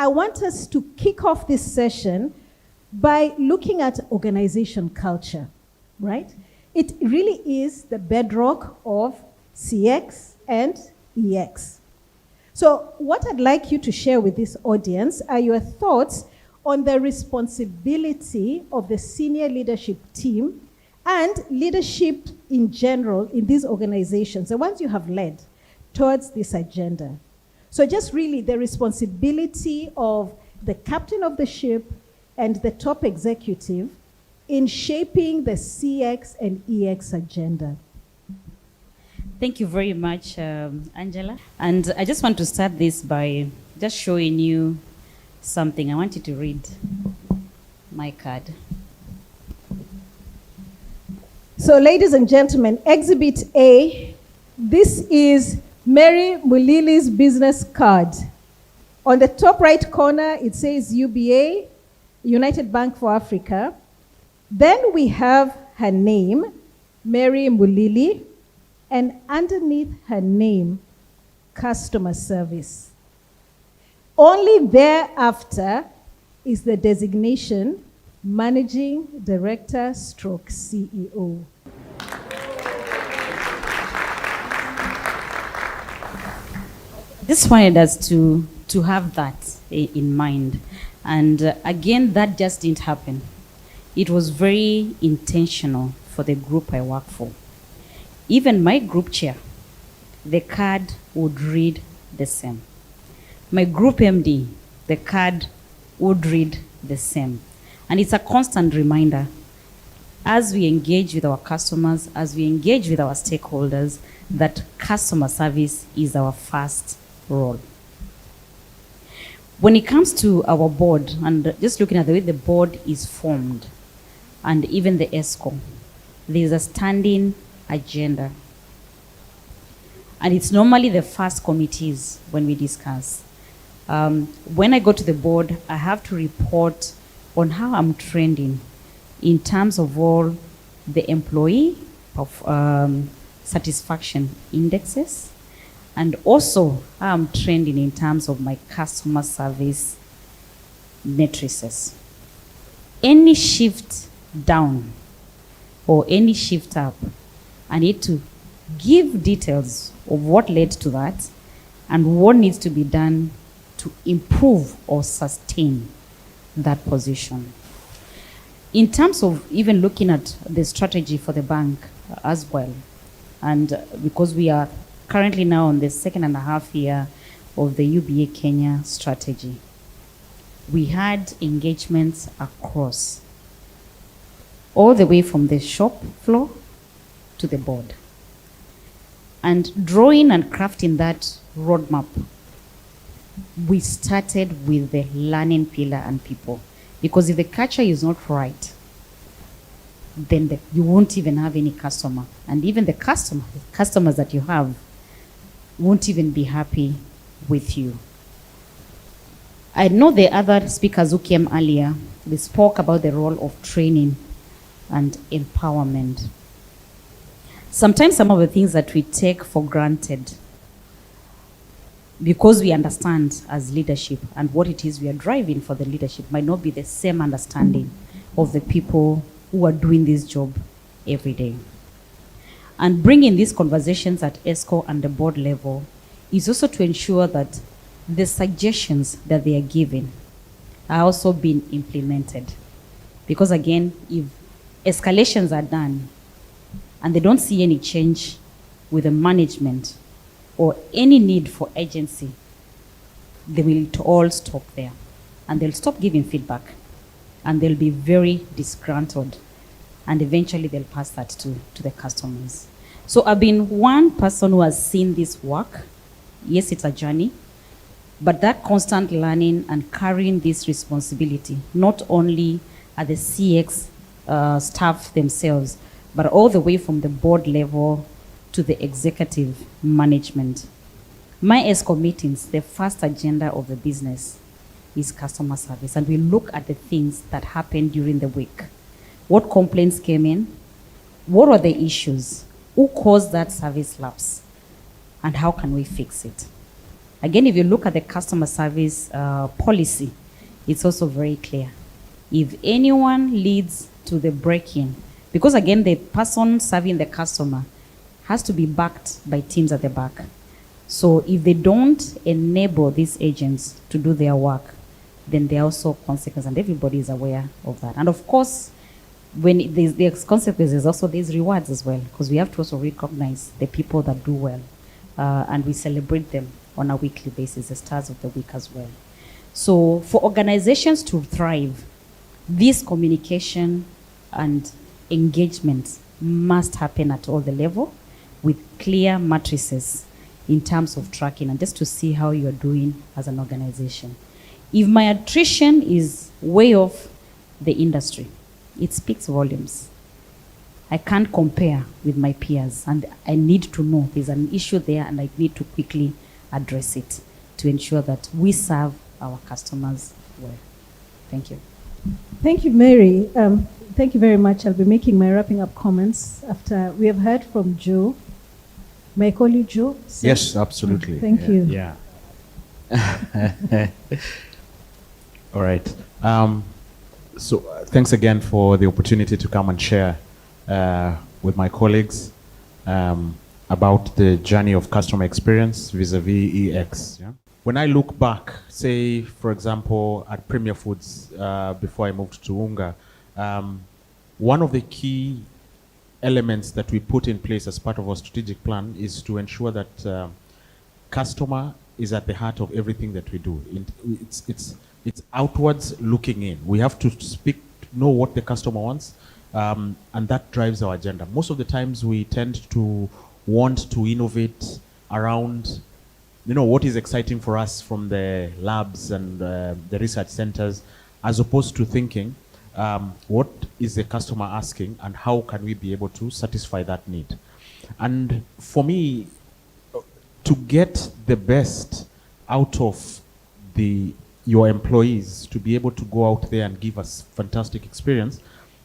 I want us to kick off this session by looking at organization culture, right? It really is the bedrock of CX and EX. So what I'd like you to share with this audience are your thoughts on the responsibility of the senior leadership team and leadership in general in these organizations, the ones you have led towards this agenda. So just really the responsibility of the captain of the ship and the top executive in shaping the CX and EX agenda. Thank you very much, Angela. And I just want to start this by just showing you something. I want you to read my card. So ladies and gentlemen, Exhibit A, this is Mary Mulili's business card. On the top right corner, it says UBA, United Bank for Africa. Then we have her name, Mary Mulili, and underneath her name, customer service. Only thereafter is the designation Managing Director / CEO. Just wanted us to have that in mind. And again, that just didn't happen. It was very intentional for the group I work for. Even my group chair, the card would read the same. My group MD, the card would read the same. And it's a constant reminder as we engage with our customers, as we engage with our stakeholders, that customer service is our first role. When it comes to our board, and just looking at the way the board is formed, and even the ESCO, there's a standing agenda. And it's normally the first committees when we discuss. When I go to the board, I have to report on how I'm trending in terms of all the employee satisfaction indexes, and also how I'm trending in terms of my customer service matrices. Any shift down or any shift up, I need to give details of what led to that and what needs to be done to improve or sustain that position. In terms of even looking at the strategy for the bank as well, and because we are currently now on the 2.5 year of the UBA Kenya strategy, we had engagements across, all the way from the shop floor to the board. And drawing and crafting that roadmap, we started with the learning pillar and people. Because if the culture is not right, then you won't even have any customer. And even the customers that you have won't even be happy with you. I know the other speakers who came earlier, they spoke about the role of training and empowerment. Sometimes some of the things that we take for granted, because we understand as leadership and what it is we are driving for the leadership, might not be the same understanding of the people who are doing this job every day. And bringing these conversations at ESCO and the board level is also to ensure that the suggestions that they are giving are also being implemented. Because again, if escalations are done and they don't see any change with the management or any need for agency, they will all stop there. And they'll stop giving feedback. And they'll be very disgruntled. And eventually they'll pass that to the customers. So I've been one person who has seen this work. Yes, it's a journey. But that constant learning and carrying this responsibility, not only at the CX staff themselves, but all the way from the board level to the executive management. My ESCO meetings, the first agenda of the business is customer service. And we look at the things that happened during the week. What complaints came in? What were the issues? Who caused that service lapse? And how can we fix it? Again, if you look at the customer service policy, it's also very clear. If anyone leads to the break-in, because again, the person serving the customer has to be backed by teams at the back. So if they don't enable these agents to do their work, then there are also consequences, and everybody is aware of that. And of course, when there's consequences, also there's rewards as well, because we have to also recognize the people that do well, and we celebrate them on a weekly basis, the stars of the week as well. So for organizations to thrive, this communication and engagement must happen at all the level with clear matrices in terms of tracking and just to see how you're doing as an organization. If my attrition is way off the industry, it speaks volumes. I can't compare with my peers, and I need to know there's an issue there, and I need to quickly address it to ensure that we serve our customers well. Thank you. Thank you, Mary. Thank you very much. I'll be making my wrapping up comments after we have heard from Joe. May I call you Joe? Yes, absolutely. Thank you. Yeah. All right. So thanks again for the opportunity to come and share with my colleagues about the journey of customer experience vis-a-vis EX. Yeah? When I look back, say, for example, at Premier Foods, before I moved to Unga, one of the key elements that we put in place as part of our strategic plan is to ensure that customer is at the heart of everything that we do. It's outwards looking in. We have to know what the customer wants, and that drives our agenda. Most of the times we tend to want to innovate around, what is exciting for us from the labs and the research centers, as opposed to thinking, what is the customer asking and how can we be able to satisfy that need? And for me, to get the best out of your employees, to be able to go out there and give us fantastic experience,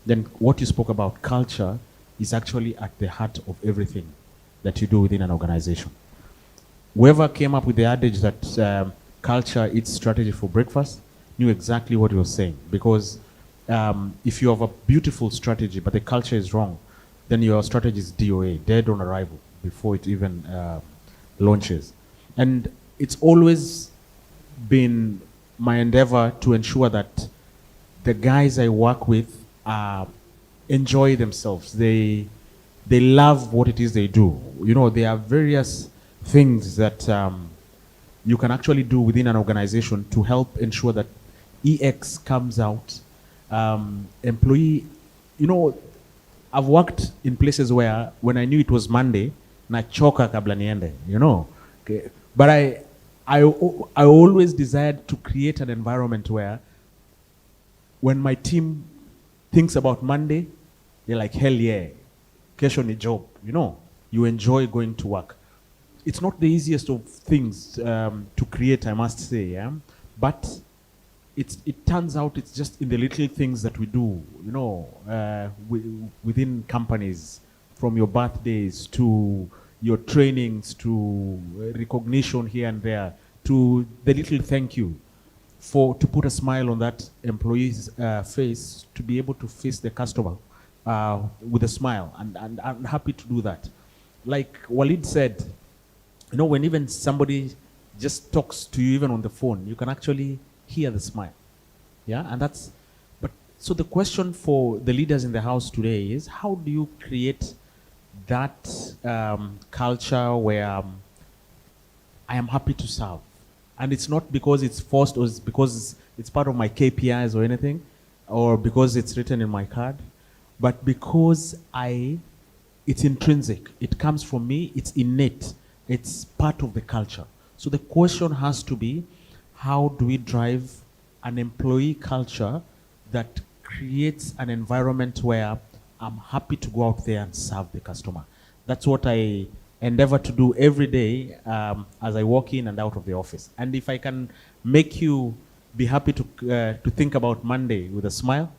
then what you spoke about, culture, is actually at the heart of everything that you do within an organization. Whoever came up with the adage that culture eats strategy for breakfast knew exactly what he was saying, because if you have a beautiful strategy but the culture is wrong, then your strategy is DOA, dead on arrival, before it even launches. And it's always been my endeavor to ensure that the guys I work with enjoy themselves. They love what it is they do. There are various things that you can actually do within an organization to help ensure that EX comes out. Employee, I've worked in places where when I knew it was Monday, nachoka kabla niende, okay. But I always desired to create an environment where when my team thinks about Monday, they're like, hell yeah, kesho ni job, you enjoy going to work. It's not the easiest of things to create, I must say, yeah? But it turns out it's just in the little things that we do, within companies, from your birthdays to your trainings to recognition here and there, to the little thank you, to put a smile on that employee's face, to be able to face the customer with a smile, and I'm happy to do that. Like Walid said, when even somebody just talks to you even on the phone, you can actually hear the smile. Yeah, and so the question for the leaders in the house today is, how do you create that culture where I am happy to serve? And it's not because it's forced, or it's because it's part of my KPIs or anything, or because it's written in my card, but because it's intrinsic. It comes from me, it's innate, it's part of the culture. So the question has to be, how do we drive an employee culture that creates an environment where I'm happy to go out there and serve the customer? That's what I endeavor to do every day as I walk in and out of the office. And if I can make you be happy to think about Monday with a smile,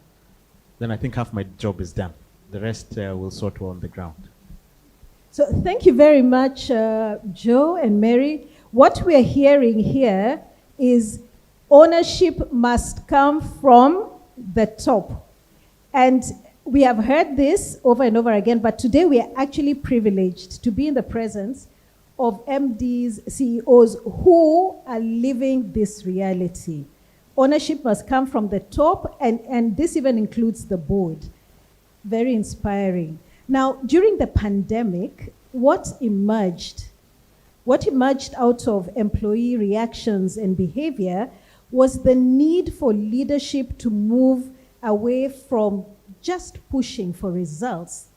then I think half my job is done. The rest will sort on the ground. So thank you very much, Joe and Mary. What we're hearing here is ownership must come from the top. And we have heard this over and over again, but today we are actually privileged to be in the presence of MDs, CEOs who are living this reality. Ownership must come from the top, and this even includes the board. Very inspiring. Now, during the pandemic, what emerged out of employee reactions and behavior was the need for leadership to move away from just pushing for results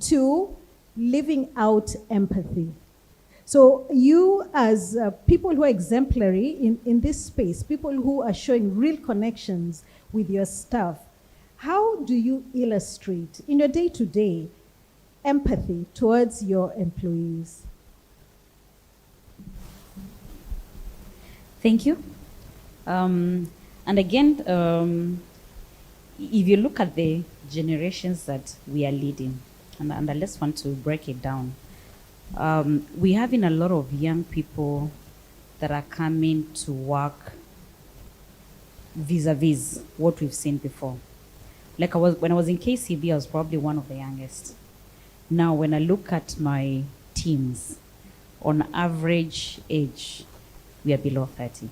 to living out empathy. So you as people who are exemplary in this space, people who are showing real connections with your staff, how do you illustrate in your day-to-day empathy towards your employees? Thank you. And again, if you look at the generations that we are leading, and I just want to break it down, we have in a lot of young people that are coming to work vis-a-vis what we've seen before. Like when I was in KCB, I was probably one of the youngest. Now, when I look at my teams, on average age, we are below 30.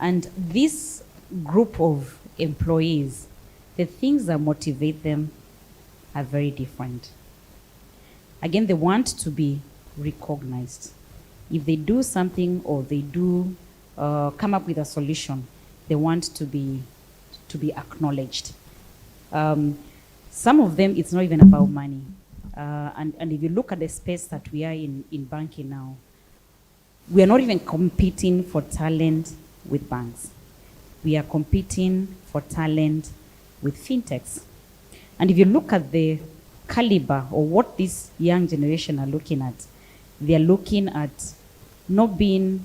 And this group of employees, the things that motivate them are very different. Again, they want to be recognized. If they do something or they do come up with a solution, they want to be acknowledged. Some of them, it's not even about money. And if you look at the space that we are in banking now, we are not even competing for talent with banks. We are competing for talent with fintechs. And if you look at the caliber or what this young generation are looking at, they are looking at not being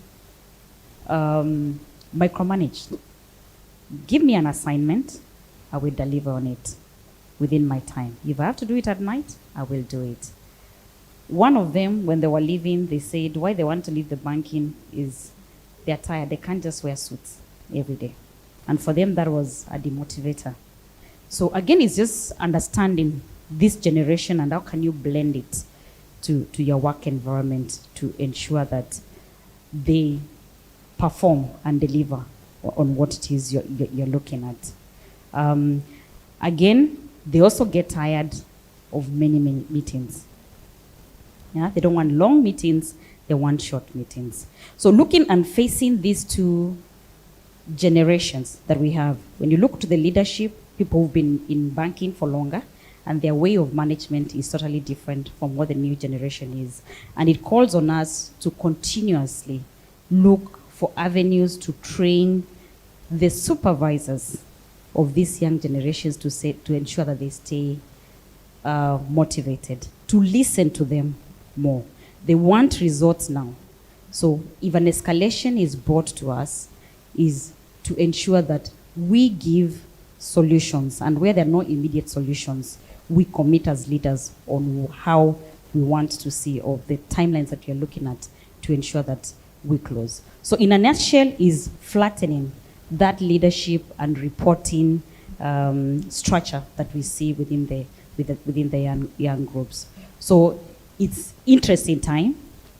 micromanaged. Give me an assignment, I will deliver on it within my time. If I have to do it at night, I will do it. One of them, when they were leaving, they said why they want to leave the banking is they're tired. They can't just wear suits every day. And for them, that was a demotivator. So again, it's just understanding this generation and how can you blend it to your work environment to ensure that they perform and deliver on what it is you're looking at. Again, they also get tired of many meetings. Yeah, they don't want long meetings, they want short meetings. So looking and facing these two generations that we have, when you look to the leadership, people who've been in banking for longer, and their way of management is totally different from what the new generation is. And it calls on us to continuously look for avenues to train the supervisors of these young generations to ensure that they stay motivated, to listen to them more. They want results now. So if an escalation is brought to us, is to ensure that we give solutions, and where there are no immediate solutions, we commit as leaders on how we want to see, or the timelines that you're looking at, to ensure that we close. So in a nutshell, is flattening that leadership and reporting structure that we see within the young groups. So it's interesting time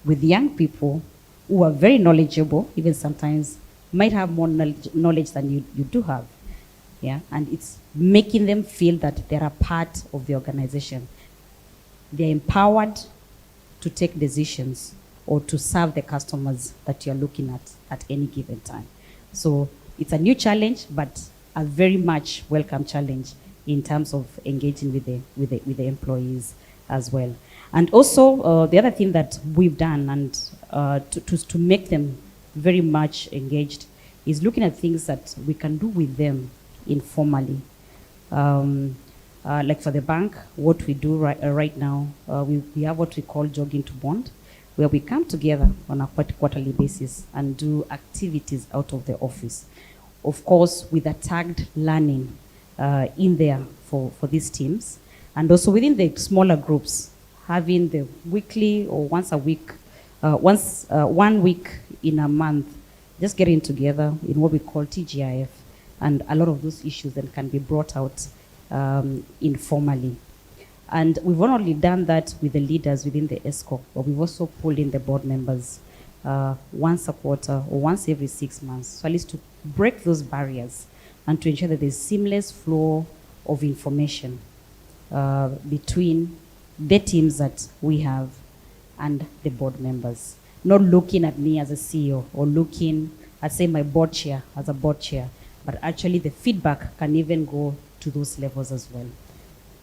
with young people who are very knowledgeable, even sometimes might have more knowledge than you do have. Yeah, and it's making them feel that they're a part of the organization. They're empowered to take decisions or to serve the customers that you're looking at any given time. So it's a new challenge, but a very much welcome challenge in terms of engaging with the employees as well. And also the other thing that we've done and to make them very much engaged is looking at things that we can do with them informally. Like for the bank, what we do right now, we have what we call Jogging to Bond, where we come together on a quarterly basis and do activities out of the office. Of course, with a tagged learning in there for these teams. And also within the smaller groups, having the weekly or once a week once 1 week in a month, just getting together in what we call TGIF, and a lot of those issues then can be brought out informally. And we've not only done that with the leaders within the ESCO, but we've also pulled in the board members once a quarter or once every 6 months, so at least to break those barriers and to ensure that there's seamless flow of information between the teams that we have and the board members. Not looking at me as a CEO or looking at, say, my board chair as a board chair, but actually the feedback can even go to those levels as well.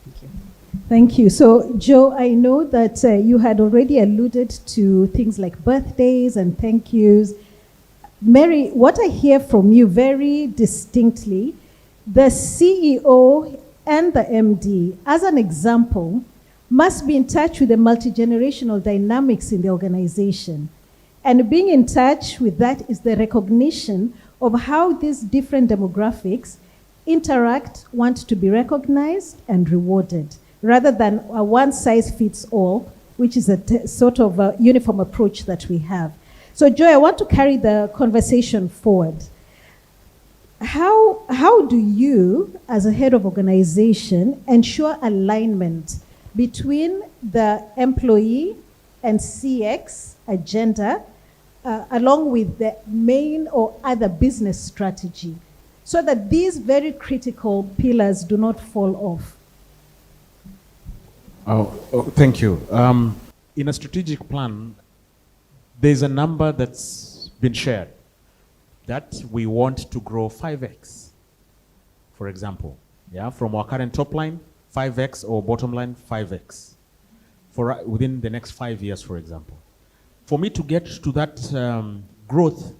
Thank you. Thank you. So, Joe, I know that you had already alluded to things like birthdays and thank yous. Mary, what I hear from you very distinctly, the CEO and the MD, as an example, must be in touch with the multi-generational dynamics in the organization. And being in touch with that is the recognition of how these different demographics interact, want to be recognized and rewarded, rather than a one-size-fits-all, which is a sort of a uniform approach that we have. So, Joy, I want to carry the conversation forward. How do you, as a head of organization, ensure alignment between the employee and CX agenda, along with the main or other business strategy, so that these very critical pillars do not fall off? Thank you. In a strategic plan, there's a number that's been shared that we want to grow 5x, for example, from our current top line, 5x, or bottom line, 5x, for within the next 5 years, for example. For me to get to that growth,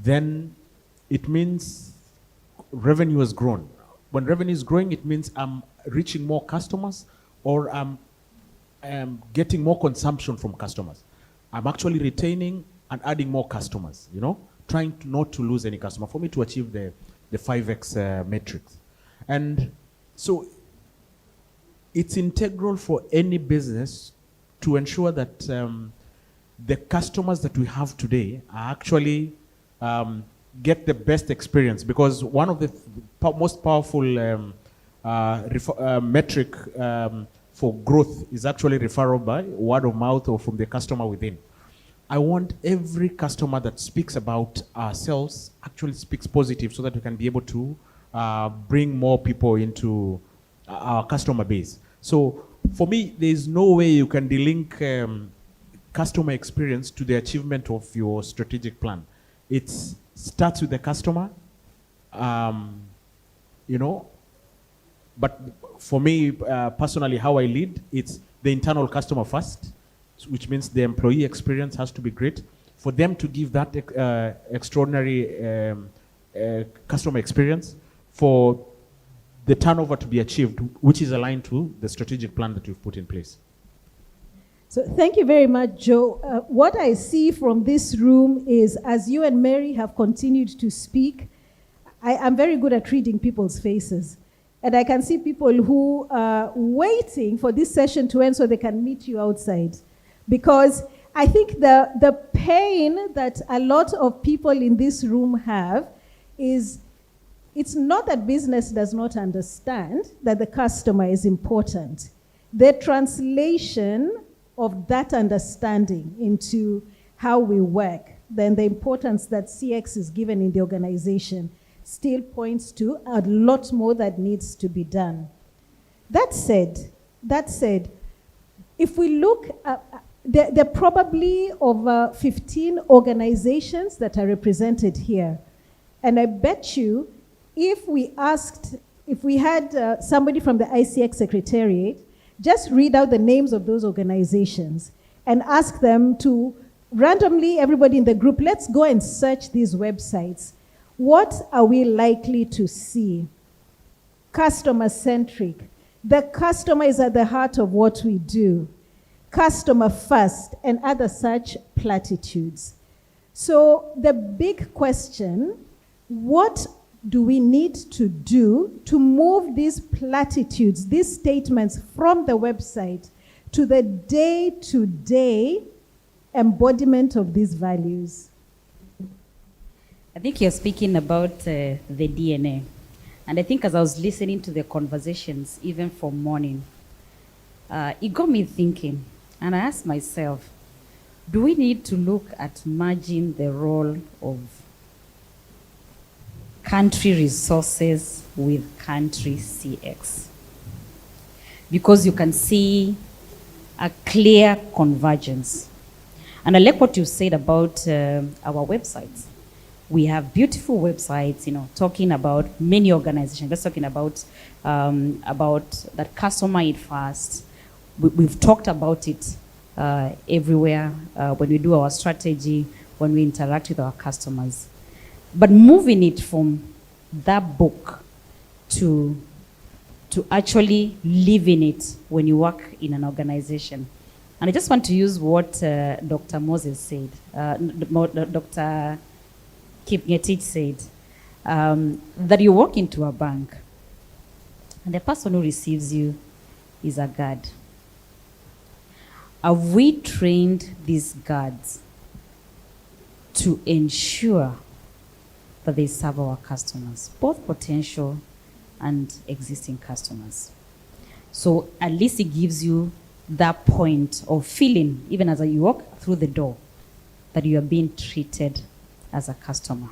then it means revenue has grown. When revenue is growing, it means I'm reaching more customers, or I'm getting more consumption from customers. I'm actually retaining and adding more customers, trying not to lose any customer for me to achieve the 5x metrics. And so it's integral for any business to ensure that the customers that we have today are actually get the best experience, because one of the most powerful metric for growth is actually referral by word of mouth or from the customer within. I want every customer that speaks about ourselves actually speaks positive, so that we can be able to bring more people into our customer base. So for me, there's no way you can delink customer experience to the achievement of your strategic plan. It starts with the customer, but for me, personally, how I lead, it's the internal customer first, which means the employee experience has to be great. For them to give that extraordinary customer experience, for the turnover to be achieved, which is aligned to the strategic plan that we've put in place. So thank you very much, Joe. What I see from this room is, as you and Mary have continued to speak, I'm very good at reading people's faces. And I can see people who are waiting for this session to end so they can meet you outside. Because I think the pain that a lot of people in this room have is, it's not that business does not understand that the customer is important. The translation of that understanding into how we work, then the importance that CX is given in the organization, still points to a lot more that needs to be done. That said, if we look at, there are probably over 15 organizations that are represented here. And I bet you, if we had somebody from the ICX Secretariat, just read out the names of those organizations and ask them to randomly, everybody in the group, let's go and search these websites. What are we likely to see? Customer-centric. The customer is at the heart of what we do. Customer first, and other such platitudes. So the big question, what do we need to do to move these platitudes, these statements from the website to the day-to-day embodiment of these values? I think you're speaking about the DNA. And I think as I was listening to the conversations, even from morning, it got me thinking. And I asked myself, do we need to look at merging the role of country resources with country CX? Because you can see a clear convergence. And I like what you said about our websites. We have beautiful websites, talking about many organizations. Just talking about that customer it first. We've talked about it everywhere when we do our strategy, when we interact with our customers. But moving it from that book to actually living it when you work in an organization. And I just want to use what Dr. Moses said, Dr. Kipngetich said, that you walk into a bank and the person who receives you is a guard. Have we trained these guards to ensure that they serve our customers, both potential and existing customers? So at least it gives you that point of feeling, even as you walk through the door, that you are being treated as a customer.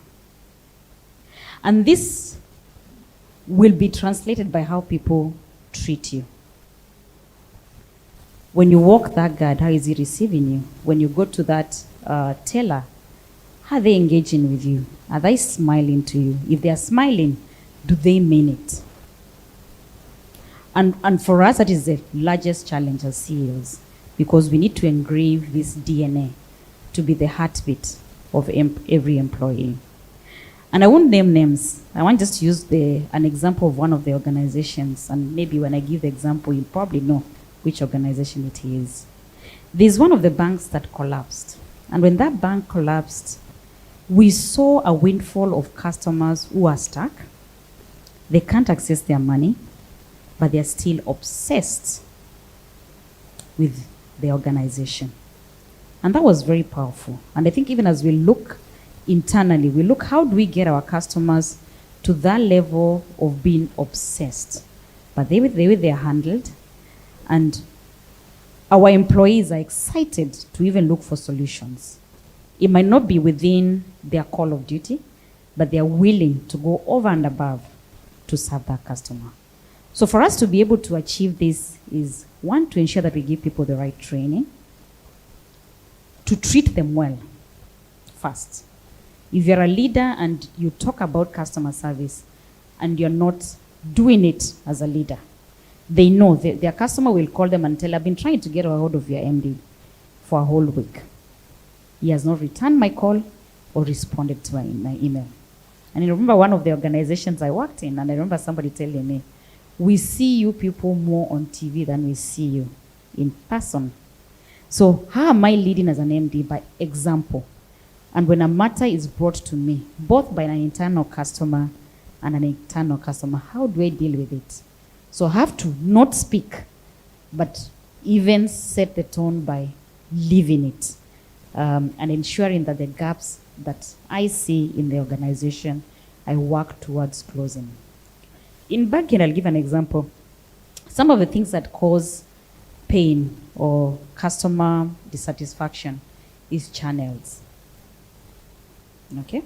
And this will be translated by how people treat you. When you walk that guard, how is he receiving you? When you go to that teller, how are they engaging with you? Are they smiling to you? If they are smiling, do they mean it? And for us, that is the largest challenge as CEOs, because we need to engrave this DNA to be the heartbeat of every employee. And I won't name names. I want just to use an example of one of the organizations, and maybe when I give the example, you probably know which organization it is. There's one of the banks that collapsed. And when that bank collapsed, we saw a windfall of customers who are stuck. They can't access their money, but they're still obsessed with the organization. And that was very powerful. And I think even as we look internally, we look, how do we get our customers to that level of being obsessed? But the way they are handled, and our employees are excited to even look for solutions. It might not be within their call of duty, but they are willing to go over and above to serve that customer. So for us to be able to achieve this is, one, to ensure that we give people the right training, to treat them well first. If you're a leader and you talk about customer service and you're not doing it as a leader, they know their customer will call them and tell, I've been trying to get a hold of your MD for a whole week. He has not returned my call or responded to my email. And I remember one of the organizations I worked in, and I remember somebody telling me, we see you people more on TV than we see you in person. So how am I leading as an MD? By example. And when a matter is brought to me, both by an internal customer and an external customer, how do I deal with it? So I have to not speak, but even set the tone by living it, and ensuring that the gaps that I see in the organization, I work towards closing. In banking, I'll give an example. Some of the things that cause pain or customer dissatisfaction is channels. Okay?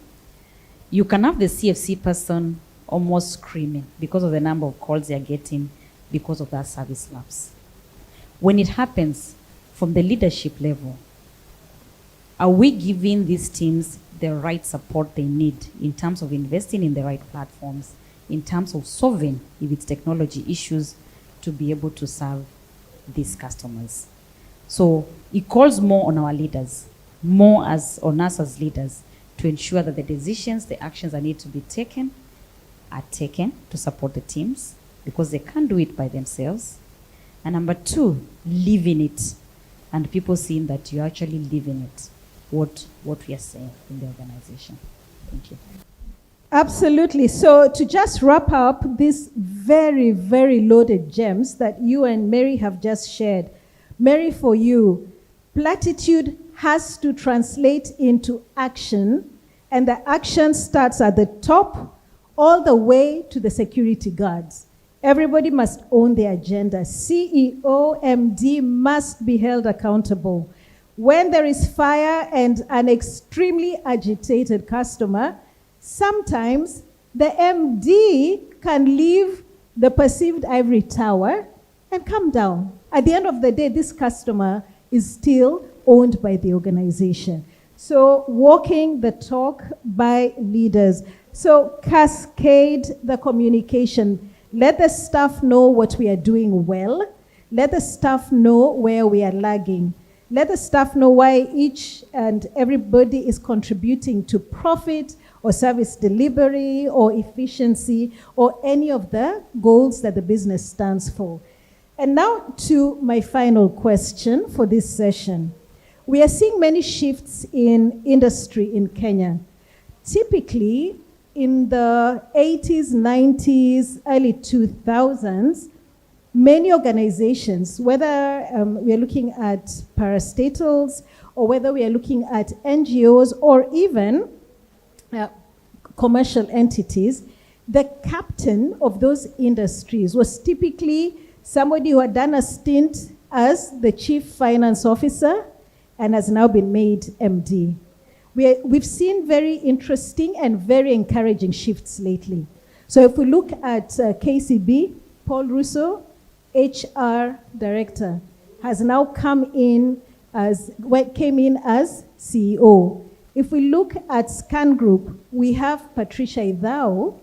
You can have the CFC person almost screaming because of the number of calls they're getting because of that service lapse. When it happens from the leadership level, are we giving these teams the right support they need in terms of investing in the right platforms, in terms of solving, if it's technology issues, to be able to serve these customers? So it calls more on our leaders, more on us as leaders, to ensure that the decisions, the actions that need to be taken are taken to support the teams, because they can't do it by themselves. And number two, living it, and people seeing that you're actually living it, what we are saying in the organization. Thank you. Absolutely. So to just wrap up these very, very loaded gems that you and Mary have just shared. Mary, for you, platitude has to translate into action, and the action starts at the top all the way to the security guards. Everybody must own the agenda. CEO, MD must be held accountable. When there is fire and an extremely agitated customer, sometimes the MD can leave the perceived ivory tower and come down. At the end of the day, this customer is still owned by the organization. So walking the talk by leaders. So cascade the communication. Let the staff know what we are doing well. Let the staff know where we are lagging. Let the staff know why each and everybody is contributing to profit or service delivery or efficiency or any of the goals that the business stands for. And now to my final question for this session. We are seeing many shifts in industry in Kenya. Typically, in the 80s, 90s, early 2000s, many organizations, whether we are looking at parastatals or whether we are looking at NGOs or even commercial entities, the captain of those industries was typically somebody who had done a stint as the chief finance officer and has now been made MD. We've seen very interesting and very encouraging shifts lately. So if we look at KCB, Paul Russo, HR director, has now came in as CEO. If we look at Scan Group, we have Patricia Idhao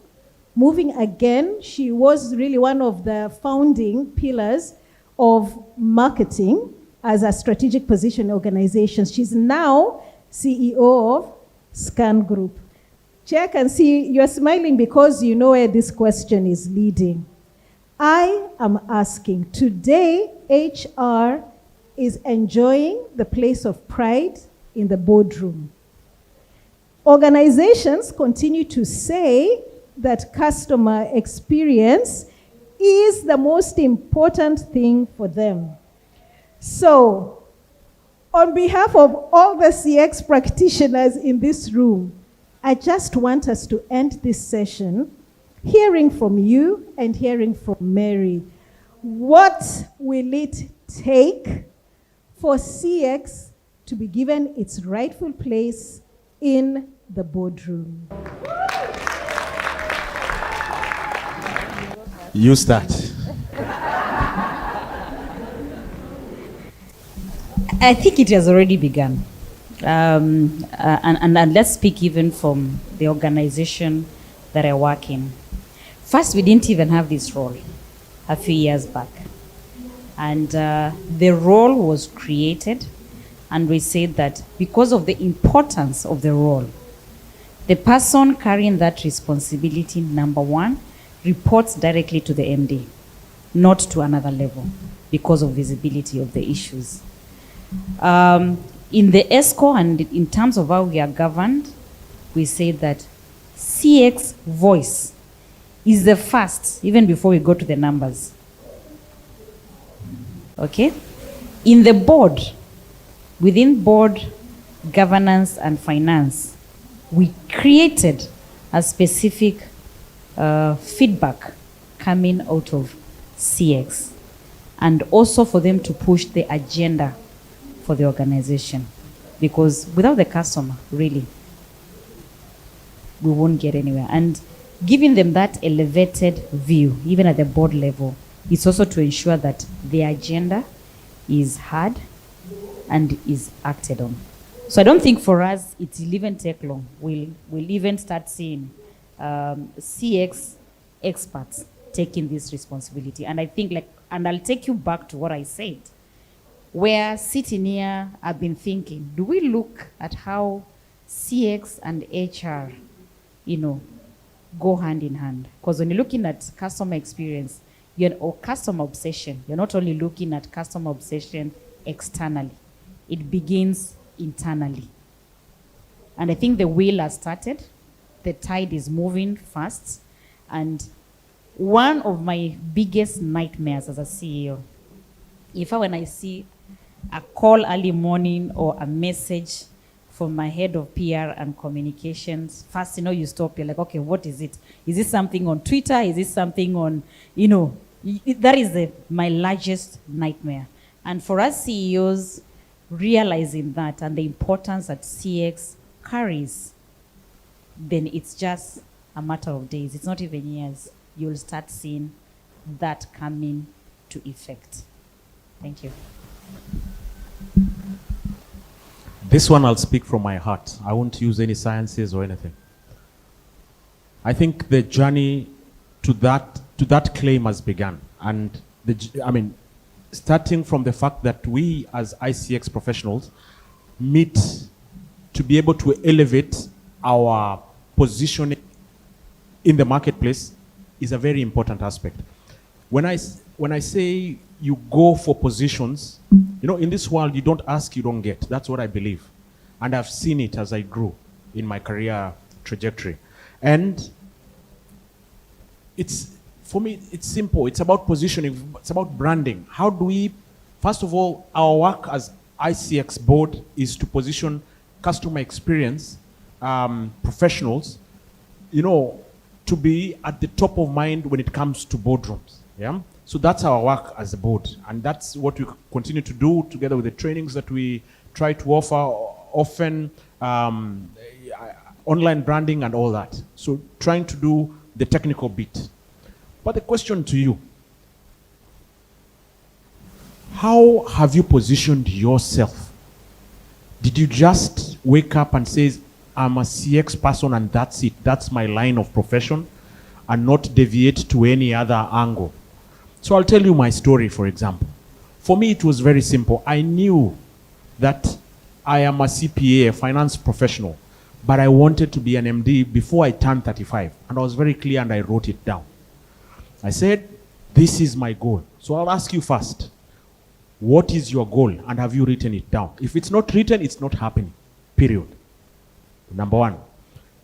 moving again. She was really one of the founding pillars of marketing as a strategic position organization. She's now CEO of Scan Group. Chair, can see you're smiling because you know where this question is leading. I am asking, today HR is enjoying the place of pride in the boardroom. Organizations continue to say that customer experience is the most important thing for them. So, on behalf of all the CX practitioners in this room, I just want us to end this session hearing from you and hearing from Mary. What will it take for CX to be given its rightful place in the boardroom? You start. I think it has already begun. And let's speak even from the organization that I work in. First, we didn't even have this role a few years back. And the role was created, and we said that because of the importance of the role, the person carrying that responsibility, number one, reports directly to the MD, not to another level, because of visibility of the issues. In the ESCO and in terms of how we are governed, we say that CX voice is the first, even before we go to the numbers. Okay? In the board, within board governance and finance, we created a specific feedback coming out of CX, and also for them to push the agenda for the organization, because without the customer, really, we won't get anywhere. And giving them that elevated view, even at the board level, is also to ensure that the agenda is heard and is acted on. So I don't think for us it will even take long. We'll even start seeing CX experts taking this responsibility. And I think, and I'll take you back to what I said, where sitting here, I've been thinking, do we look at how CX and HR, go hand in hand? Because when you're looking at customer experience, or customer obsession, you're not only looking at customer obsession externally, it begins internally. And I think the wheel has started, the tide is moving fast, and one of my biggest nightmares as a CEO, when I see a call early morning or a message from my head of PR and communications, first, you stop, you're like, okay, what is it? Is this something on Twitter? Is this something on, that is my largest nightmare. And for us CEOs, realizing that and the importance that CX carries, then it's just a matter of days. It's not even years. You'll start seeing that coming to effect. Thank you. This one I'll speak from my heart. I won't use any sciences or anything. I think the journey to that claim has begun. And starting from the fact that we as ICX professionals meet to be able to elevate our positioning in the marketplace is a very important aspect. When I say you go for positions, in this world, you don't ask, you don't get. That's what I believe. And I've seen it as I grew in my career trajectory. And for me, it's simple. It's about positioning. It's about branding. How do we, first of all, our work as ICX board is to position customer experience professionals, to be at the top of mind when it comes to boardrooms. Yeah. So that's our work as a board, and that's what we continue to do together with the trainings that we try to offer, often online branding and all that. So trying to do the technical bit. But the question to you, how have you positioned yourself? Did you just wake up and say, I'm a CX person and that's it, that's my line of profession, and not deviate to any other angle? So I'll tell you my story, for example. For me, it was very simple. I knew that I am a CPA, a finance professional, but I wanted to be an MD before I turned 35. And I was very clear and I wrote it down. I said, this is my goal. So I'll ask you first, what is your goal? And have you written it down? If it's not written, it's not happening, period. Number one.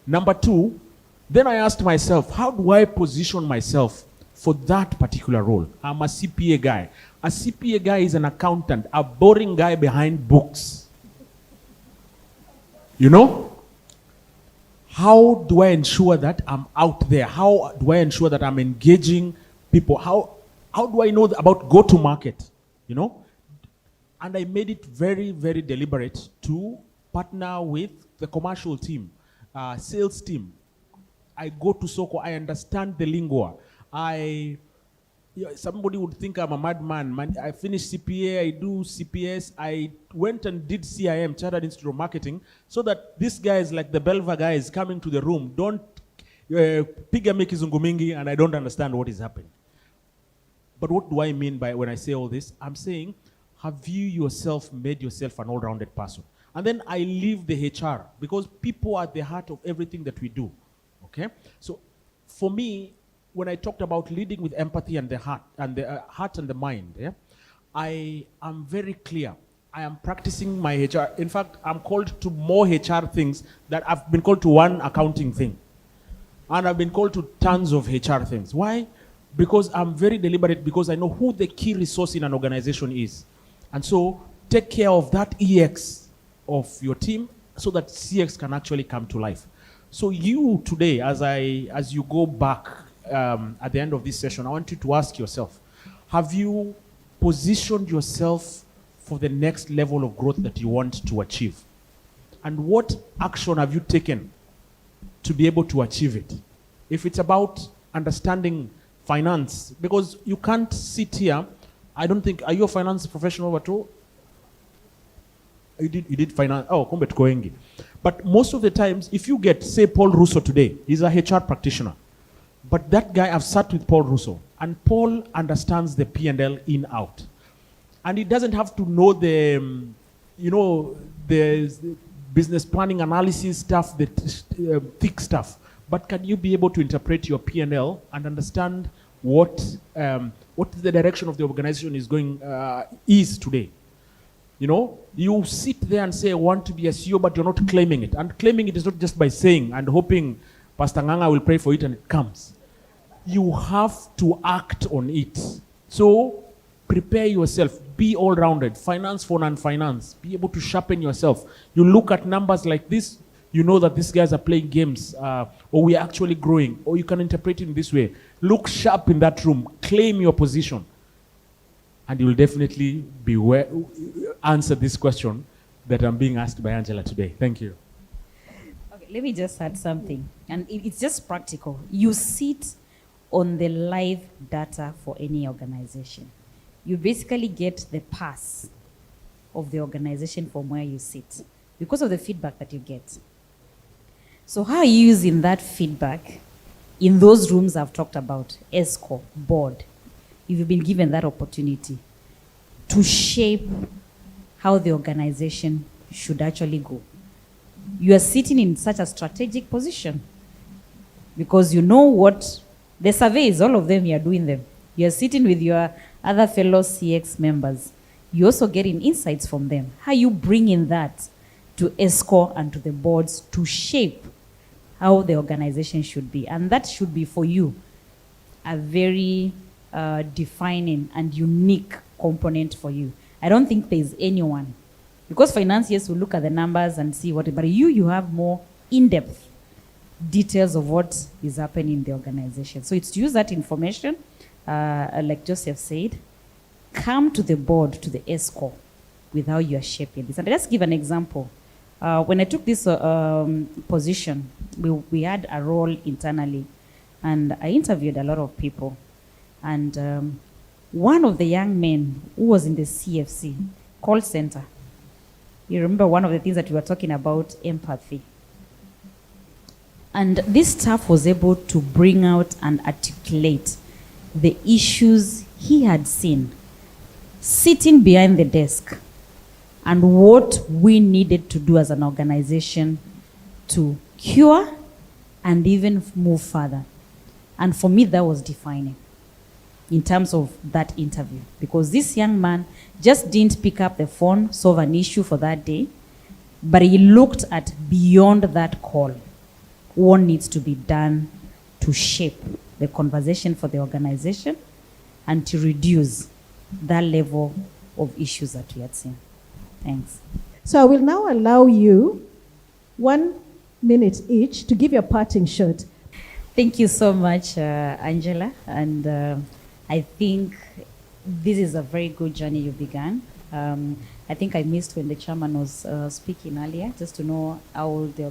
Number two, then I asked myself, how do I position myself for that particular role? I'm a CPA guy. A CPA guy is an accountant, a boring guy behind books. How do I ensure that I'm out there? How do I ensure that I'm engaging people? How do I know about go-to-market? And I made it very, very deliberate to partner with the commercial team, sales team. I go to Soko, I understand the lingua. Somebody would think I'm a madman. I finished CPA, I do CPS, I went and did CIM, Chartered Institute of Marketing, so that this guy is like the Belva guy is coming to the room. Don't piga miki zungumingi, and I don't understand what is happening. But what do I mean by when I say all this? I'm saying, have you yourself made yourself an all-rounded person? And then I leave the HR, because people are at the heart of everything that we do. Okay? So for me, when I talked about leading with empathy and the heart and the mind, yeah, I am very clear. I am practicing my HR. In fact, I'm called to more HR things that I've been called to one accounting thing. And I've been called to tons of HR things. Why? Because I'm very deliberate, because I know who the key resource in an organization is. And so take care of that EX of your team so that CX can actually come to life. So you today, as you go back at the end of this session, I want you to ask yourself, have you positioned yourself for the next level of growth that you want to achieve? And what action have you taken to be able to achieve it? If it's about understanding finance, because you can't sit here, I don't think, are you a finance professional at all? You did finance, kumbe tuko wengi. But most of the times, if you get, say, Paul Russo today, he's a HR practitioner. But that guy, I've sat with Paul Russo, and Paul understands the P&L in out. And he doesn't have to know the business planning analysis stuff, the thick stuff. But can you be able to interpret your P&L and understand what the direction of the organization is going is today? You sit there and say, I want to be a CEO, but you're not claiming it. And claiming it is not just by saying and hoping Pastor Nganga will pray for it and it comes. You have to act on it. So Prepare yourself. Be all-rounded. Finance for non-finance. Be able to sharpen yourself. You look at numbers like this, you know that these guys are playing games, or we are actually growing, or you can interpret it in this way. Look sharp in that room. Claim your position. And you'll definitely answer this question that I'm being asked by Angela today. Thank you. Okay, let me just add something. And it's just practical. You sit on the live data for any organization. You basically get the pass of the organization from where you sit because of the feedback that you get. So how are you using that feedback in those rooms I've talked about, ESCO, board, if you've been given that opportunity to shape how the organization should actually go? You are sitting in such a strategic position because you know what the surveys, all of them, you are doing them. You are sitting with your other fellow CX members. You're also getting insights from them. How you bringing that to ESCO and to the boards to shape how the organization should be. And that should be for you a very defining and unique component for you. I don't think there's anyone, because financiers will look at the numbers and see what, but you have more in-depth details of what is happening in the organization. So it's to use that information, like Joseph said, come to the board, to the ESCO, with how you are shaping this. And let's give an example. When I took this position, we had a role internally, and I interviewed a lot of people. And one of the young men who was in the CFC, call center, you remember one of the things that we were talking about, empathy. And this staff was able to bring out and articulate the issues he had seen sitting behind the desk and what we needed to do as an organization to cure and even move further. And for me, that was defining in terms of that interview, because this young man just didn't pick up the phone, solve an issue for that day, but he looked at beyond that call. What needs to be done to shape the conversation for the organization and to reduce that level of issues that we had seen. Thanks. So I will now allow you 1 minute each to give your parting shot. Thank you so much, Angela. And I think this is a very good journey you began. I think I missed when the chairman was speaking earlier, just to know how the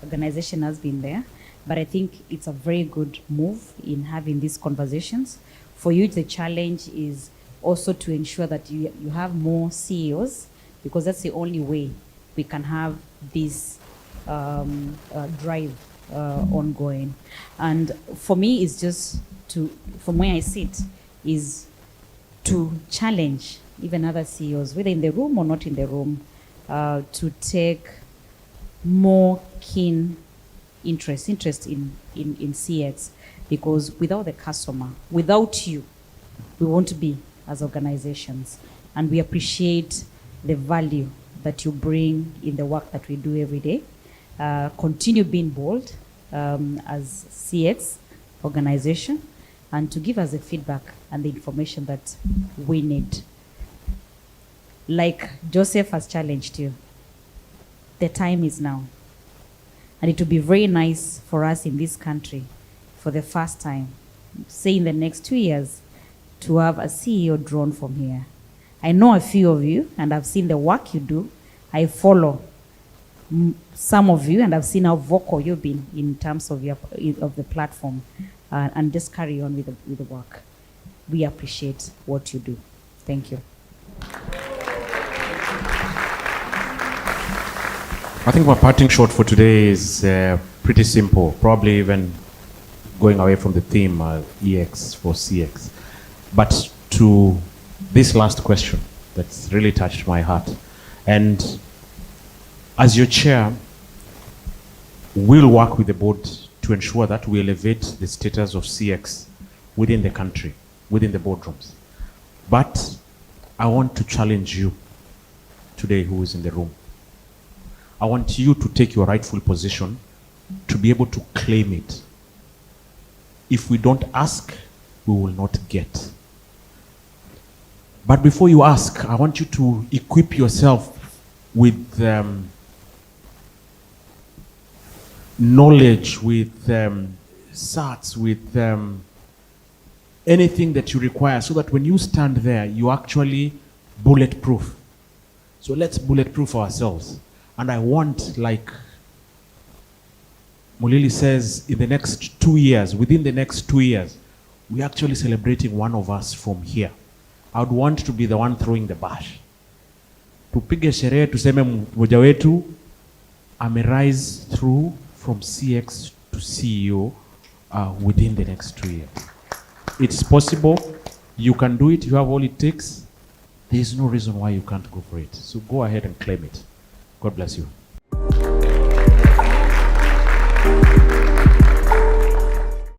organization has been there. But I think it's a very good move in having these conversations. For you, the challenge is also to ensure that you have more CEOs, because that's the only way we can have this drive ongoing. And for me, it's just to, from where I sit, is to challenge even other CEOs, whether in the room or not in the room, to take more keen interest in CX, because without the customer, without you, we won't be as organizations. And we appreciate the value that you bring in the work that we do every day. Continue being bold as CX organization, and to give us the feedback and the information that we need. Like Joseph has challenged you, the time is now. And it would be very nice for us in this country, for the first time, say in the next 2 years, to have a CEO drawn from here. I know a few of you, and I've seen the work you do. I follow some of you, and I've seen how vocal you've been in terms of the platform, and just carry on with the work. We appreciate what you do. Thank you. I think my parting shot for today is pretty simple, probably even going away from the theme EX for CX. But to this last question that's really touched my heart. And as your chair, we'll work with the board to ensure that we elevate the status of CX within the country, within the boardrooms. But I want to challenge you today, who is in the room. I want you to take your rightful position, to be able to claim it. If we don't ask, we will not get. But before you ask, I want you to equip yourself with knowledge, with certs, with anything that you require, so that when you stand there, you actually bulletproof. So let's bulletproof ourselves. And I want, like Mulili says, in the next 2 years, within the next 2 years, we're actually celebrating one of us from here. I would want to be the one throwing the bash. Tupige sherehe tuseme mmoja wetu rise through from CX to CEO within the next 2 years. It's possible. You can do it. You have all it takes. There is no reason why you can't go for it. So go ahead and claim it. God bless you.